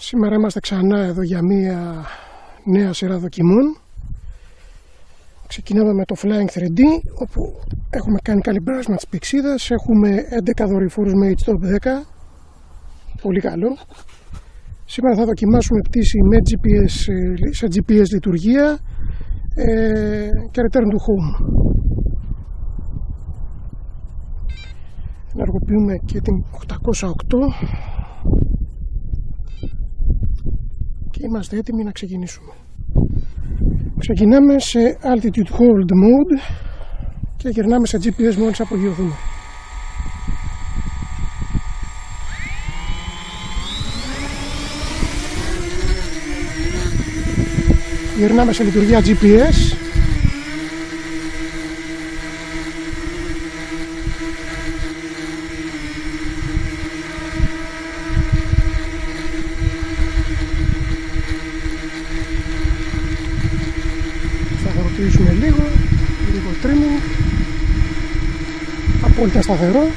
Σήμερα είμαστε ξανά εδώ για μία νέα σειρά δοκιμών. Ξεκινάμε με το Flying 3D, όπου έχουμε κάνει καλυμπράσμα της πηξίδας. Έχουμε 11 δορυφόρους με H-Top 10. Πολύ καλό. Σήμερα θα δοκιμάσουμε πτήση με GPS, σε GPS λειτουργία και return to home. Ενεργοποιούμε και την 808 και είμαστε έτοιμοι να ξεκινήσουμε. Ξεκινάμε σε Altitude Hold Mode και γυρνάμε σε GPS μόλις απογειωθούμε. Γυρνάμε σε λειτουργία GPS. Σταθεροποιήσουμε λίγο trimming, απόλυτα σταθερό.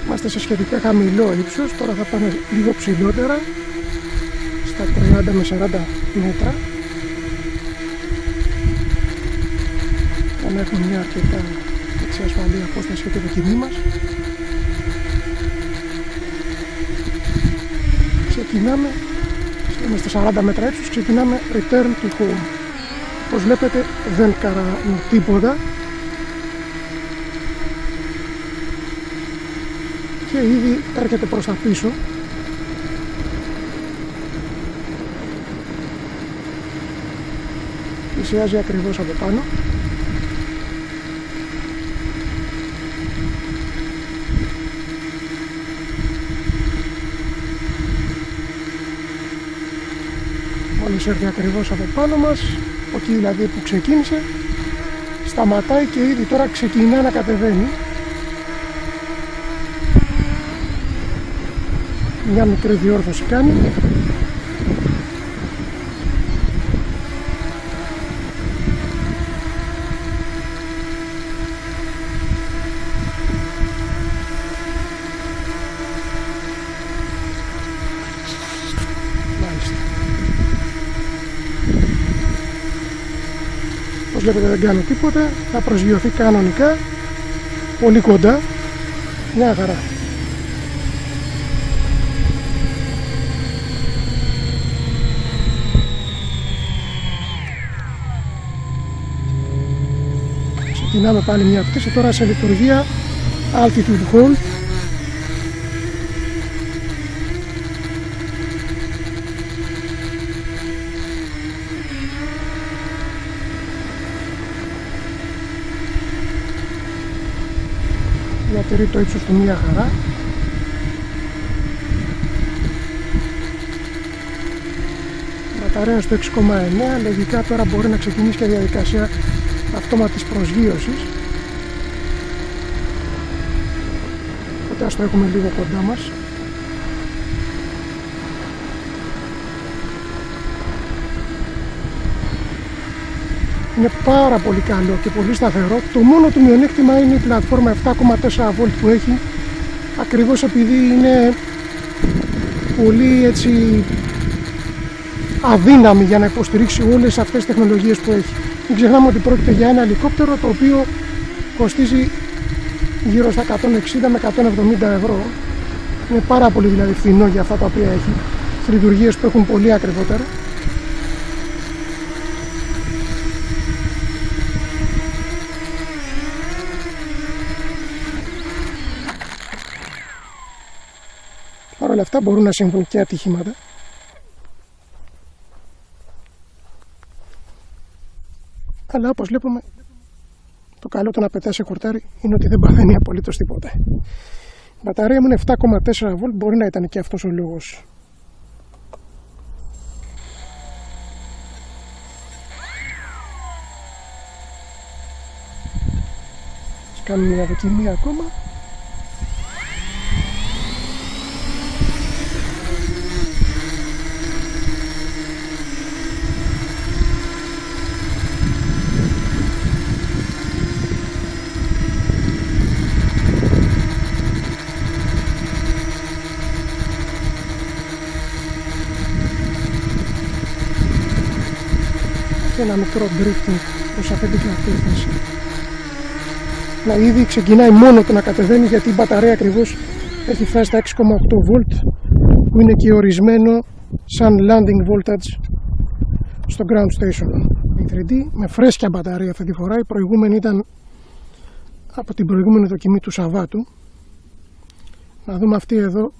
Είμαστε σε σχετικά χαμηλό ύψος, τώρα θα πάμε λίγο ψηλότερα, στα 30 με 40 μέτρα, για να έχουμε μια αρκετά ασφαλή απόσταση για τη δοκιμή μας. Ξεκινάμε, είμαστε στα 40 μέτρα ύψος, ξεκινάμε return to home. Όπως βλέπετε δεν κάναμε τίποτα και ήδη έρχεται προς τα πίσω. Πλησιάζει ακριβώς από πάνω. Μόλις έρθει ακριβώς από πάνω μας, εκεί δηλαδή που ξεκίνησε, σταματάει και ήδη τώρα ξεκινά να κατεβαίνει. Μια μικρή διόρθωση κάνει. Μάλιστα. Όπως βλέπετε δεν κάνω τίποτα. Θα προσγειωθεί κανονικά. Πολύ κοντά. Μια χαρά. Ξεκινάμε πάλι μια πτήση, τώρα σε λειτουργία Altitude Hold. Διατηρεί το ύψος του μια χαρά. Μπαταρία στο 6,9, λογικά τώρα μπορεί να ξεκινήσει και διαδικασία αυτόματης προσγείωσης. Οπότε ας το έχουμε λίγο κοντά μας. Είναι πάρα πολύ καλό και πολύ σταθερό. Το μόνο του μειονέκτημα είναι η πλατφόρμα 7,4V που έχει, ακριβώς επειδή είναι πολύ έτσι αδύναμη για να υποστηρίξει όλες αυτές τις τεχνολογίες που έχει. Μην ξεχνάμε ότι πρόκειται για ένα ελικόπτερο το οποίο κοστίζει γύρω στα 160 με 170 ευρώ. Είναι πάρα πολύ δηλαδή φθηνό για αυτά τα οποία έχει. Στις λειτουργίες που έχουν πολύ ακριβότερα. Παρ' όλα αυτά μπορούν να συμβούν και ατυχήματα. Αλλά όπως βλέπουμε Το καλό το να πετάει σε χορτάρι είναι ότι δεν παθαίνει απολύτως τίποτα. Η μπαταρία μου είναι 7,4 βολτ, μπορεί να ήταν και αυτός ο λόγος. Ας κάνουμε μια δοκιμή ακόμα. Και ένα μικρό drifting προς αυτή την κατεύθυνση. Να ήδη ξεκινάει μόνο το να κατεβαίνει, γιατί η μπαταρία ακριβώς έχει φτάσει στα 6,8 volt, που είναι και ορισμένο σαν landing voltage στο ground station. Η 3D με φρέσκια μπαταρία αυτή τη φορά. Η προηγούμενη ήταν από την προηγούμενη δοκιμή του Σαββάτου. Να δούμε αυτή εδώ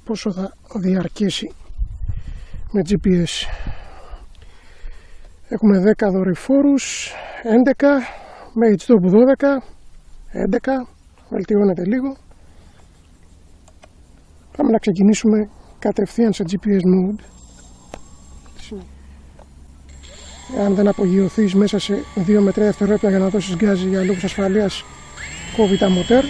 πόσο θα διαρκέσει με GPS. Έχουμε 10 δορυφόρους, 11 με HDOP 12, 11, βελτιώνεται λίγο. Πάμε να ξεκινήσουμε κατευθείαν σε GPS mode. Αν δεν απογειωθείς μέσα σε 2 με 3 δευτερόλεπτα για να δώσεις γκάζι για λόγους ασφαλείας, κόβει τα μοτέρ.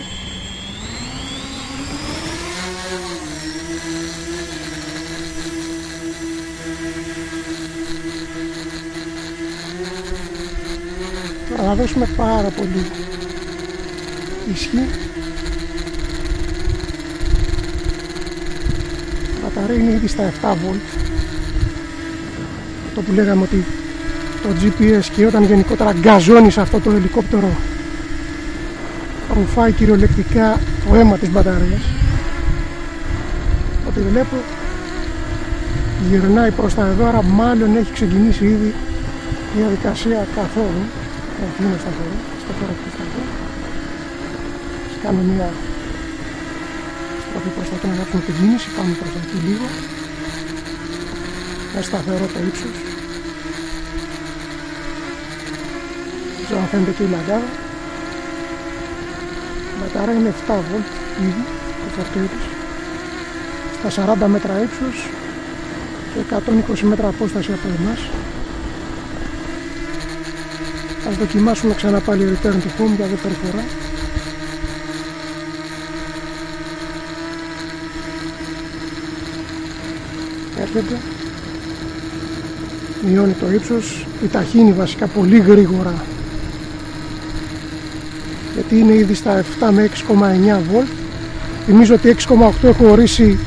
Τώρα θα δώσουμε πάρα πολύ ισχύ. Η μπαταρία είναι ήδη στα 7 volt. Αυτό που λέγαμε ότι το GPS, και όταν γενικότερα γκαζώνεις αυτό το ελικόπτερο, ρουφάει κυριολεκτικά το αίμα της μπαταρίας. Ό,τι βλέπω γυρνάει προς τα εδώ, άρα μάλλον έχει ξεκινήσει ήδη η διαδικασία καθόλου. Όχι, είναι σταθερό, κάνω μια στροφή προς τα εκεί να γράψουμε την κίνηση. Πάμε προς τα εκεί λίγο, με σταθερό το ύψος. Δεν ξέρω αν φαίνεται και η λαγκάδα. Η μπαταρία είναι 7 volt ήδη το φορτίο της, στα 40 μέτρα ύψος και 120 μέτρα απόσταση από εμάς. Ας δοκιμάσουμε ξανά πάλι return to home για δεύτερη φορά. Έρχεται, μειώνει το ύψος, επιταχύνει βασικά πολύ γρήγορα, γιατί είναι ήδη στα 7 με 6,9 volt. Θυμίζω ότι 6,8 έχω ορίσει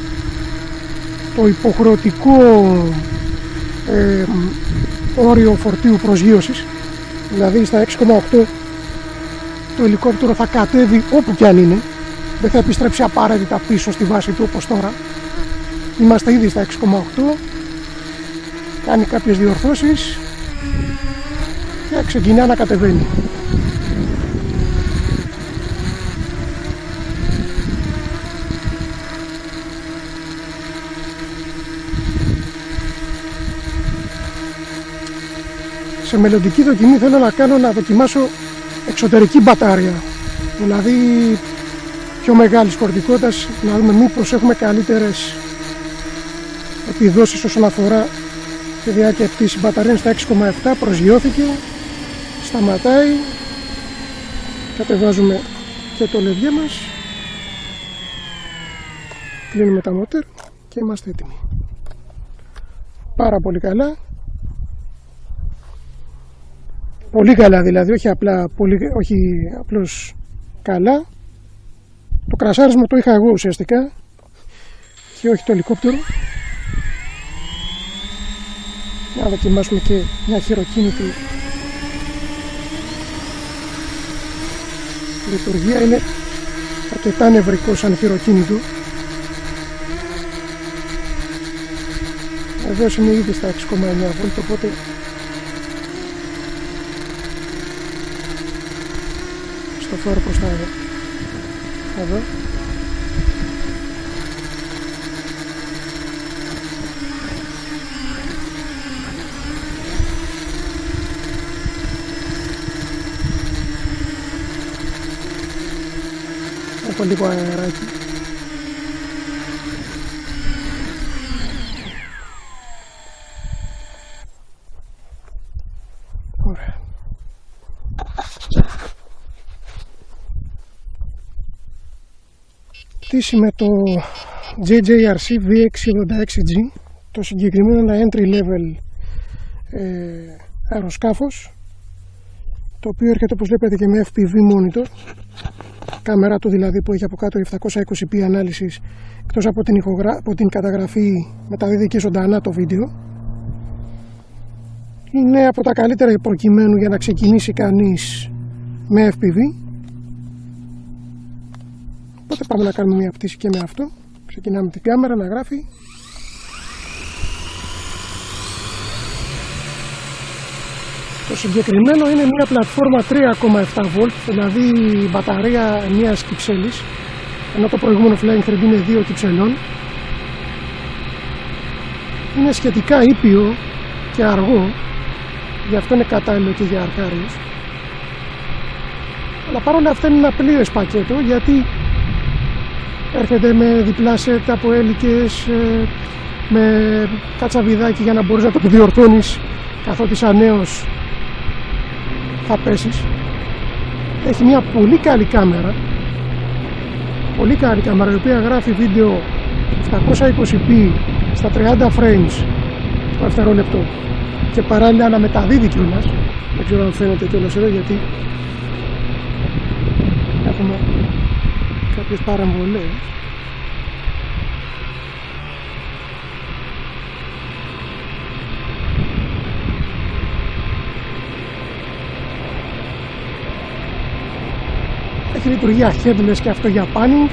το υποχρεωτικό όριο φορτίου προσγείωσης. Δηλαδή στα 6,8 το ελικόπτερο θα κατέβει όπου κι αν είναι, δεν θα επιστρέψει απαραίτητα πίσω στη βάση του όπως τώρα. Είμαστε ήδη στα 6,8, κάνει κάποιες διορθώσεις και ξεκινά να κατεβαίνει. Σε μελλοντική δοκιμή θέλω να δοκιμάσω εξωτερική μπατάρια, δηλαδή πιο μεγάλης φορτικότητας, να δούμε μήπως έχουμε καλύτερες επιδόσεις όσον αφορά τη διάρκεια πτήσης. Η μπαταρία είναι στα 6,7, προσγειώθηκε, σταματάει, κατεβάζουμε και το λεδιέ μας, κλείνουμε τα μοτέρ και είμαστε έτοιμοι. Πάρα πολύ καλά. Πολύ καλά δηλαδή, όχι απλώς καλά. Το κρασάρισμα το είχα εγώ ουσιαστικά και όχι το ελικόπτερο. Να δοκιμάσουμε και μια χειροκίνητη λειτουργία. Είναι αρκετά νευρικό σαν χειροκίνητο. Εδώ είναι ήδη στα 6,9 volt, οπότε στο φόρο προς τα εδώ. έχω λίγο αεράκι. Ωραία. Πτήση με το JJRC V686G, το συγκεκριμένο ένα entry level αεροσκάφος, το οποίο έρχεται όπως βλέπετε και με FPV monitor, κάμερα του δηλαδή που έχει από κάτω 720p ανάλυσης, εκτός από την καταγραφή μεταδίδει και ζωντανά το βίντεο. Είναι από τα καλύτερα προκειμένου για να ξεκινήσει κανείς με FPV. Οπότε πάμε να κάνουμε μια πτήση και με αυτό. Ξεκινάμε την κάμερα να γράφει. Το συγκεκριμένο είναι μια πλατφόρμα 3,7V, δηλαδή μπαταρία μιας κυψέλης, ενώ το προηγούμενο Flying Thread είναι 2 κυψελών. Είναι σχετικά ήπιο και αργό, γι' αυτό είναι κατάλληλο και για αρχάριους. Αλλά παρόλα αυτά είναι ένα πλήρες πακέτο, γιατί έρχεται με διπλά σετ από έλικες, με κατσαβιδάκι για να μπορείς να το διορθώνεις καθότι σαν νέος θα πέσεις. Έχει μια πολύ καλή κάμερα, η οποία γράφει βίντεο 720p στα 30 frames το δευτερόλεπτο και παράλληλα αναμεταδίδει κιόλας. Δεν ξέρω αν φαίνεται κιόλας εδώ, γιατί έχουμε κάποιες παραμβολές. Έχει λειτουργία headless και αυτό για panning.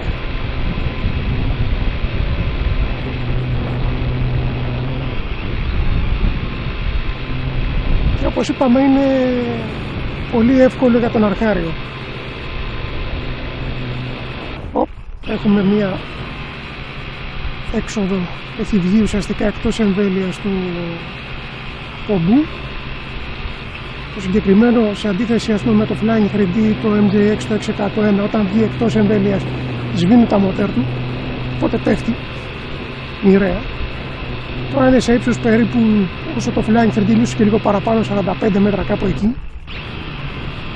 Και όπως είπαμε είναι πολύ εύκολο για τον αρχάριο. Έχουμε μία έξοδο, έχει βγει ουσιαστικά εκτός εμβέλειας του πομπού. Το συγκεκριμένο, σε αντίθεση ας πούμε με το Flying 3D, το MJX, το 601, όταν βγει εκτός εμβέλειας σβήνουν τα μοτέρ του, οπότε πέφτει μοιραία. Τώρα είναι σε ύψος περίπου όσο το Flying 3D, ίσως και λίγο παραπάνω, 45 μέτρα κάπου εκεί.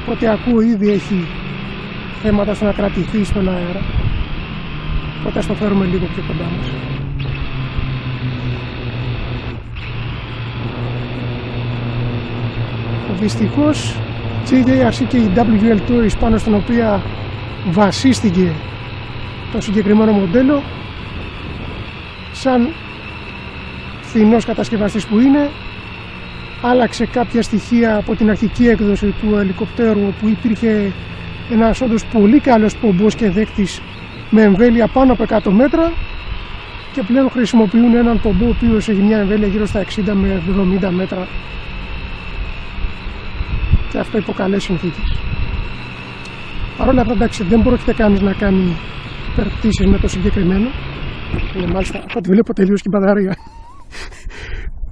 Οπότε ακούω ήδη έχει θέματα στο να κρατηθεί στον αέρα. Οπότε ας το φέρουμε λίγο πιο κοντά μας. Δυστυχώς JJRC και η WL Toys, πάνω στην οποία βασίστηκε το συγκεκριμένο μοντέλο, σαν φθηνός κατασκευαστής που είναι, άλλαξε κάποια στοιχεία από την αρχική έκδοση του ελικοπτέρου, όπου υπήρχε ένας όντως πολύ καλός πομπός και δέκτης με εμβέλεια πάνω από 100 μέτρα, και πλέον χρησιμοποιούν έναν πομπό ο οποίος έχει μια εμβέλεια γύρω στα 60 με 70 μέτρα, και αυτό υπό καλές συνθήκες. Παρ' όλα αυτά, εντάξει, δεν πρόκειται κανείς να κάνει υπερπτήσεις με το συγκεκριμένο. Είναι μάλιστα, από ό,τι βλέπω, τελείως και η μπαταρία.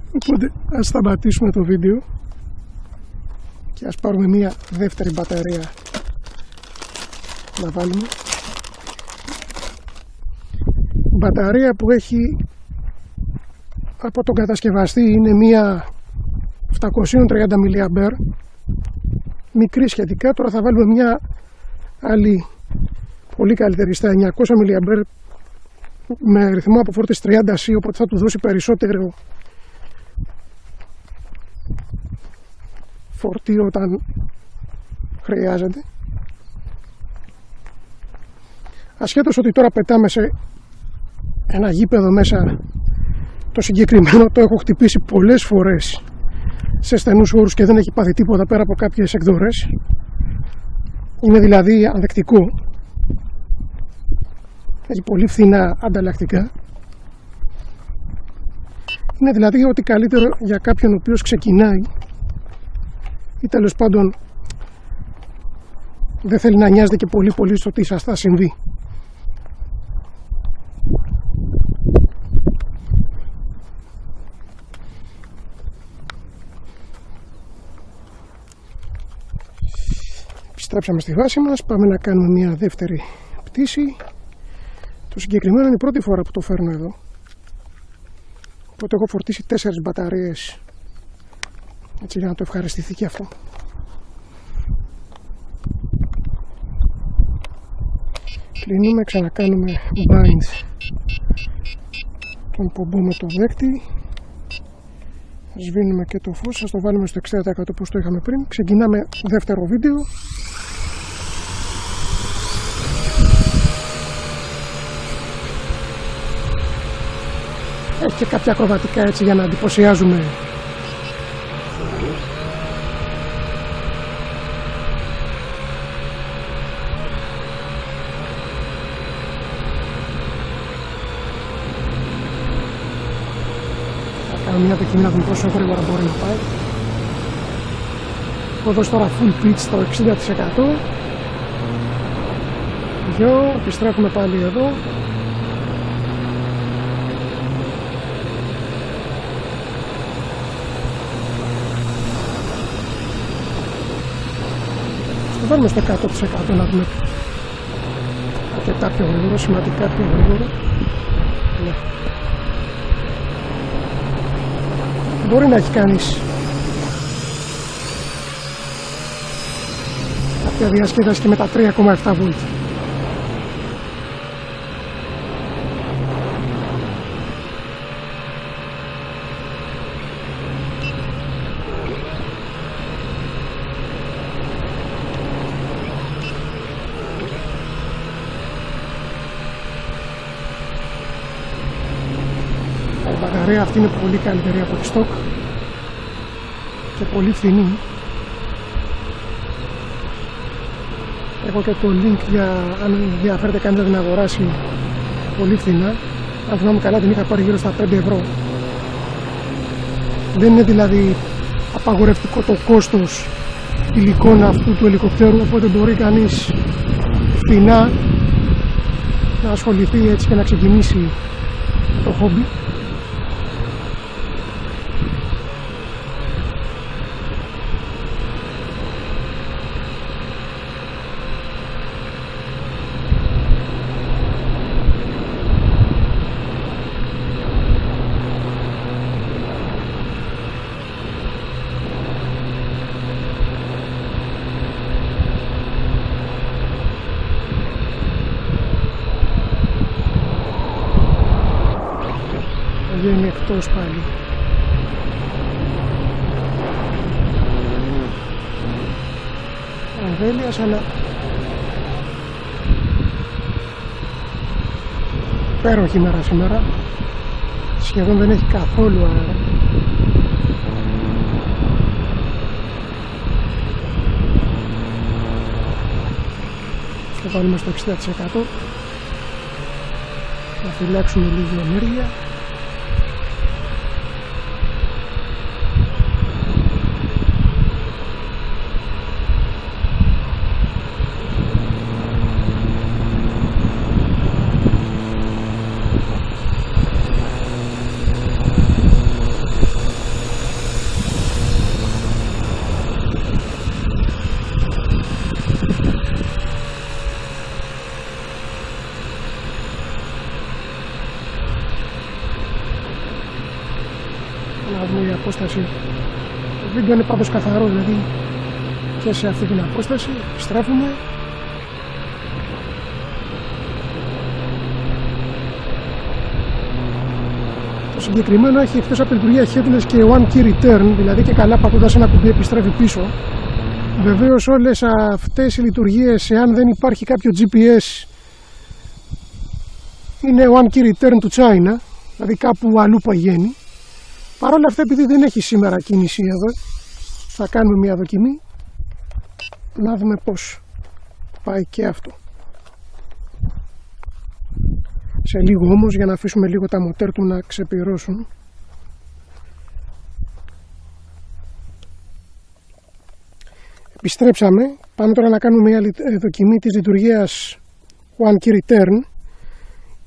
Οπότε ας σταματήσουμε το βίντεο και ας πάρουμε μια δεύτερη μπαταρία να βάλουμε. Μπαταρία που έχει από τον κατασκευαστή είναι μια 730 mAh, μικρή σχετικά. Τώρα θα βάλουμε μια άλλη πολύ καλύτερη στα 900 mAh με ρυθμό αποφόρτισης 30C, οπότε θα του δώσει περισσότερο φορτίο όταν χρειάζεται. Ασχέτως ότι τώρα πετάμε σε ένα γήπεδο μέσα, το συγκεκριμένο το έχω χτυπήσει πολλές φορές σε στενούς όρους και δεν έχει πάθει τίποτα πέρα από κάποιες εκδορές. Είναι δηλαδή ανθεκτικό, έχει πολύ φθηνά ανταλλακτικά. Είναι δηλαδή ό,τι καλύτερο για κάποιον ο οποίος ξεκινάει ή τέλος πάντων δεν θέλει να νοιάζεται και πολύ στο τι σας θα συμβεί. Επιστρέψαμε στη βάση μας, πάμε να κάνουμε μια δεύτερη φορτίσει. Το συγκεκριμένο είναι η πρώτη φορά που το φέρνω εδώ. Οπότε έχω φορτίσει 4 μπαταρίες. Έτσι για να το ευχαριστηθεί και αυτό. Κλείνουμε, ξανακάνουμε bind τον πομπό με το δέκτη. Σβήνουμε και το φως, ας το βάλουμε στο 60% όπως το είχαμε πριν. Ξεκινάμε δεύτερο βίντεο. Έχει και κάποια ακροβατικά έτσι για να εντυπωσιάζουμε. Μια δοκιμή να δούμε πόσο γρήγορα μπορεί να πάει. Έχω δώσει τώρα full pitch στο 60%. Επιστρέφουμε πάλι εδώ. Στο βάλουμε στο 100% να δούμε αρκετά πιο γρήγορο, σημαντικά πιο γρήγορο. Ναι. Μπορεί να έχει κανείς κάποια διασκέδαση και με τα 3,7 βολτ. Η μπαταρία αυτή είναι πολύ καλύτερη από τη stock και πολύ φθηνή. Έχω και το link για αν ενδιαφέρεται κανείς να την αγοράσει πολύ φθηνά. Αν θυμάμαι καλά την είχα πάρει γύρω στα 5 ευρώ. Δεν είναι δηλαδή απαγορευτικό το κόστος υλικών αυτού του ελικοπτέρου, οπότε μπορεί κανείς φθηνά να ασχοληθεί έτσι και να ξεκινήσει το χόμπι. Βγαίνει εκτός πάλι. Εμβέλειας, αλλά υπέροχη μέρα σήμερα. Σχεδόν δεν έχει καθόλου αέρα. Το βάλουμε στο 60%. Να φυλάξουμε λίγη ενέργεια. Να δούμε η απόσταση. Το βίντεο είναι πάντως καθαρό, δηλαδή και σε αυτή την απόσταση. Επιστρέφουμε. Το συγκεκριμένο έχει εκτός από λειτουργία headless και one key return, δηλαδή και καλά πατώντας ένα κουμπί επιστρέφει πίσω. Βεβαίως όλες αυτές οι λειτουργίες, εάν δεν υπάρχει κάποιο GPS, είναι one key return to China, δηλαδή κάπου αλλού παγαίνει. Παρ' όλα αυτά, επειδή δεν έχει σήμερα κίνηση εδώ, θα κάνουμε μια δοκιμή να δούμε πώς πάει και αυτό. Σε λίγο όμως, για να αφήσουμε λίγο τα μοτέρ του να ξεπυρώσουν. Επιστρέψαμε. Πάμε τώρα να κάνουμε μια δοκιμή της λειτουργίας One Key Return.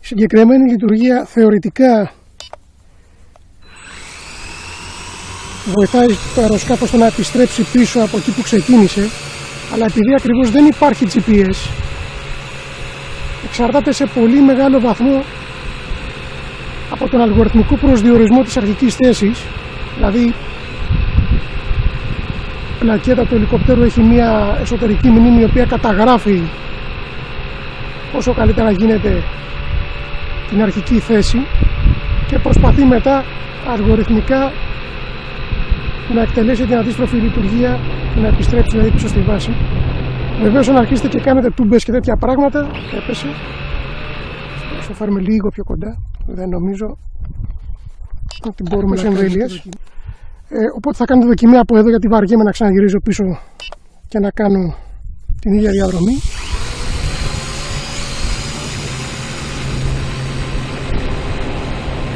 Η συγκεκριμένη λειτουργία θεωρητικά βοηθάει το αεροσκάφος στο να επιστρέψει πίσω από εκεί που ξεκίνησε, αλλά επειδή ακριβώς δεν υπάρχει GPS, εξαρτάται σε πολύ μεγάλο βαθμό από τον αλγοριθμικό προσδιορισμό της αρχικής θέσης. Δηλαδή η πλακέτα του ελικόπτερου έχει μια εσωτερική μνήμη η οποία καταγράφει όσο καλύτερα γίνεται την αρχική θέση και προσπαθεί μετά αλγοριθμικά να εκτελέσει την αντίστροφη λειτουργία και να επιστρέψει δηλαδή πίσω στη βάση. Βεβαίως αν αρχίσετε και κάνετε τούμπες και τέτοια πράγματα, έπεσε. Θα το φέρουμε λίγο πιο κοντά, δεν νομίζω ότι μπορούμε σε εμβέλειες. Οπότε θα κάνω τη δοκιμή από εδώ γιατί βαριέμαι να ξαναγυρίζω πίσω και να κάνω την ίδια διαδρομή.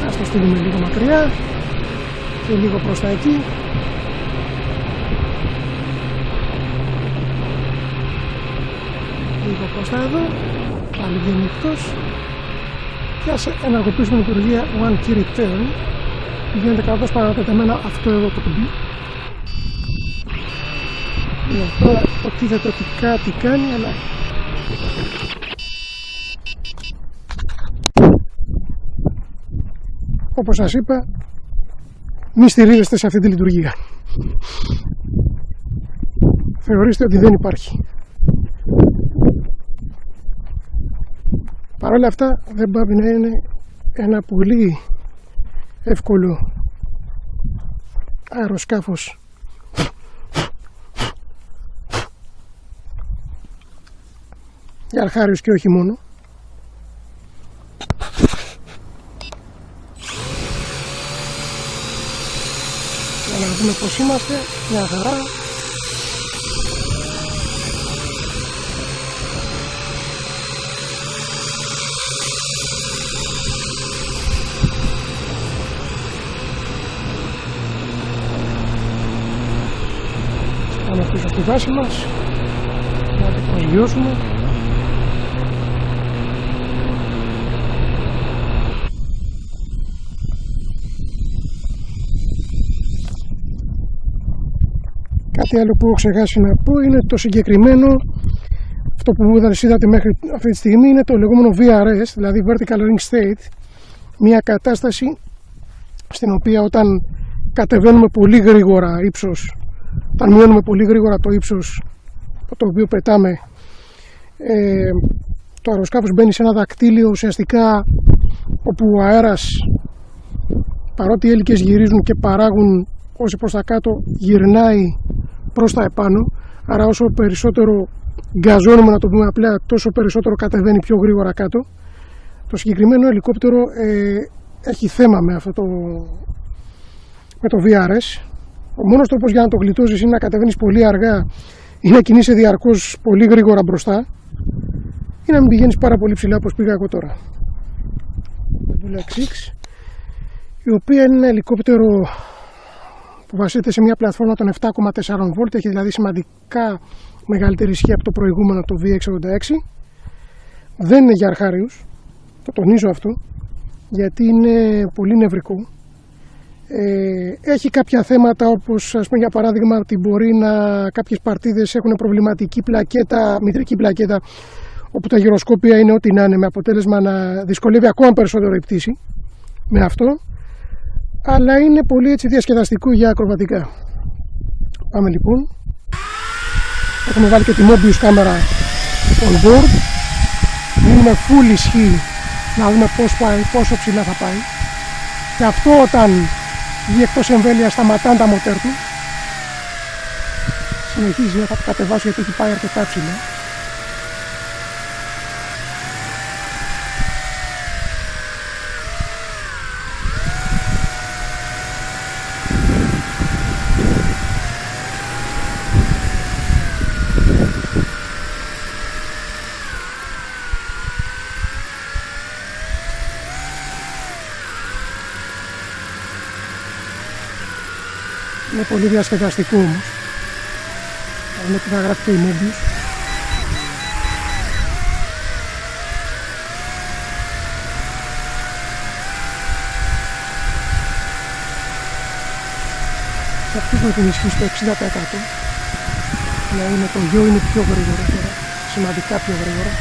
Ας το στείλουμε λίγο μακριά και λίγο προς τα εκεί. Λίγο προς τα εδώ, πάλι βγαίνει εκτός και ας ενεργοποιήσουμε την λειτουργία One Key Return. Γίνεται καθώς παρατετεμένα αυτό εδώ το κουμπί. Τώρα υποτίθεται ότι κάτι κάνει, αλλά όπως σας είπα, μη στηρίζεστε σε αυτή τη λειτουργία. Θεωρήστε ότι δεν υπάρχει. Παρ' όλα αυτά δεν πάει να είναι ένα πολύ εύκολο αεροσκάφος για αρχάριους και όχι μόνο. Για να δούμε πως είμαστε, μια χαρά. Πάμε πίσω στη βάση μας, να το προσγειώσουμε. Κάτι άλλο που έχω ξεχάσει να πω είναι το συγκεκριμένο, αυτό που είδατε μέχρι αυτή τη στιγμή είναι το λεγόμενο VRS, δηλαδή Vertical Ring State, μια κατάσταση στην οποία όταν κατεβαίνουμε πολύ γρήγορα ύψος, όταν μειώνουμε πολύ γρήγορα το ύψος το οποίο πετάμε, το αεροσκάφος μπαίνει σε ένα δακτύλιο ουσιαστικά όπου ο αέρας, παρότι οι έλικες γυρίζουν και παράγουν όσοι προς τα κάτω, γυρνάει προς τα επάνω, άρα όσο περισσότερο γκαζώνουμε, να το πούμε απλά, τόσο περισσότερο κατεβαίνει πιο γρήγορα κάτω. Το συγκεκριμένο ελικόπτερο έχει θέμα με αυτό με το VRS. Ο μόνος τρόπος για να το γλιτώσεις είναι να κατεβαίνεις πολύ αργά ή να κινείσαι διαρκώς πολύ γρήγορα μπροστά ή να μην πηγαίνεις πάρα πολύ ψηλά όπως πήγα εγώ τώρα. Το LX, η οποία είναι ένα ελικόπτερο που βασίζεται σε μια πλατφόρμα των 7,4V, έχει δηλαδή σημαντικά μεγαλύτερη ισχύ από το προηγούμενο, το VX86. Δεν είναι για αρχάριους, το τονίζω αυτό, γιατί είναι πολύ νευρικό. Έχει κάποια θέματα όπως, ας πούμε, για παράδειγμα, ότι μπορεί κάποιες παρτίδες έχουν προβληματική πλακέτα, μητρική πλακέτα, όπου τα γυροσκόπια είναι ό,τι να είναι, με αποτέλεσμα να δυσκολεύει ακόμα περισσότερο η πτήση με αυτό. Αλλά είναι πολύ έτσι διασκεδαστικό για ακροβατικά. Πάμε λοιπόν. Έχουμε βάλει και τη Mobius κάμερα on board. Δίνουμε full ισχύ να δούμε πόσο ψηλά θα πάει. Και αυτό όταν βγει εκτός εμβέλειας σταματάνε τα μοτέρ του. Συνεχίζει, θα το κατεβάσω γιατί έχει πάει αρκετά ψηλά. Είναι πολύ διασκεδαστικό όμως. Θα δούμε τι θα γράφει και η Mobius. Θα αφήσουμε την ισχύ στο 60%. Να είναι το γιο είναι πιο γρήγορο τώρα. Σημαντικά πιο γρήγορα.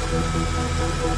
Thank you.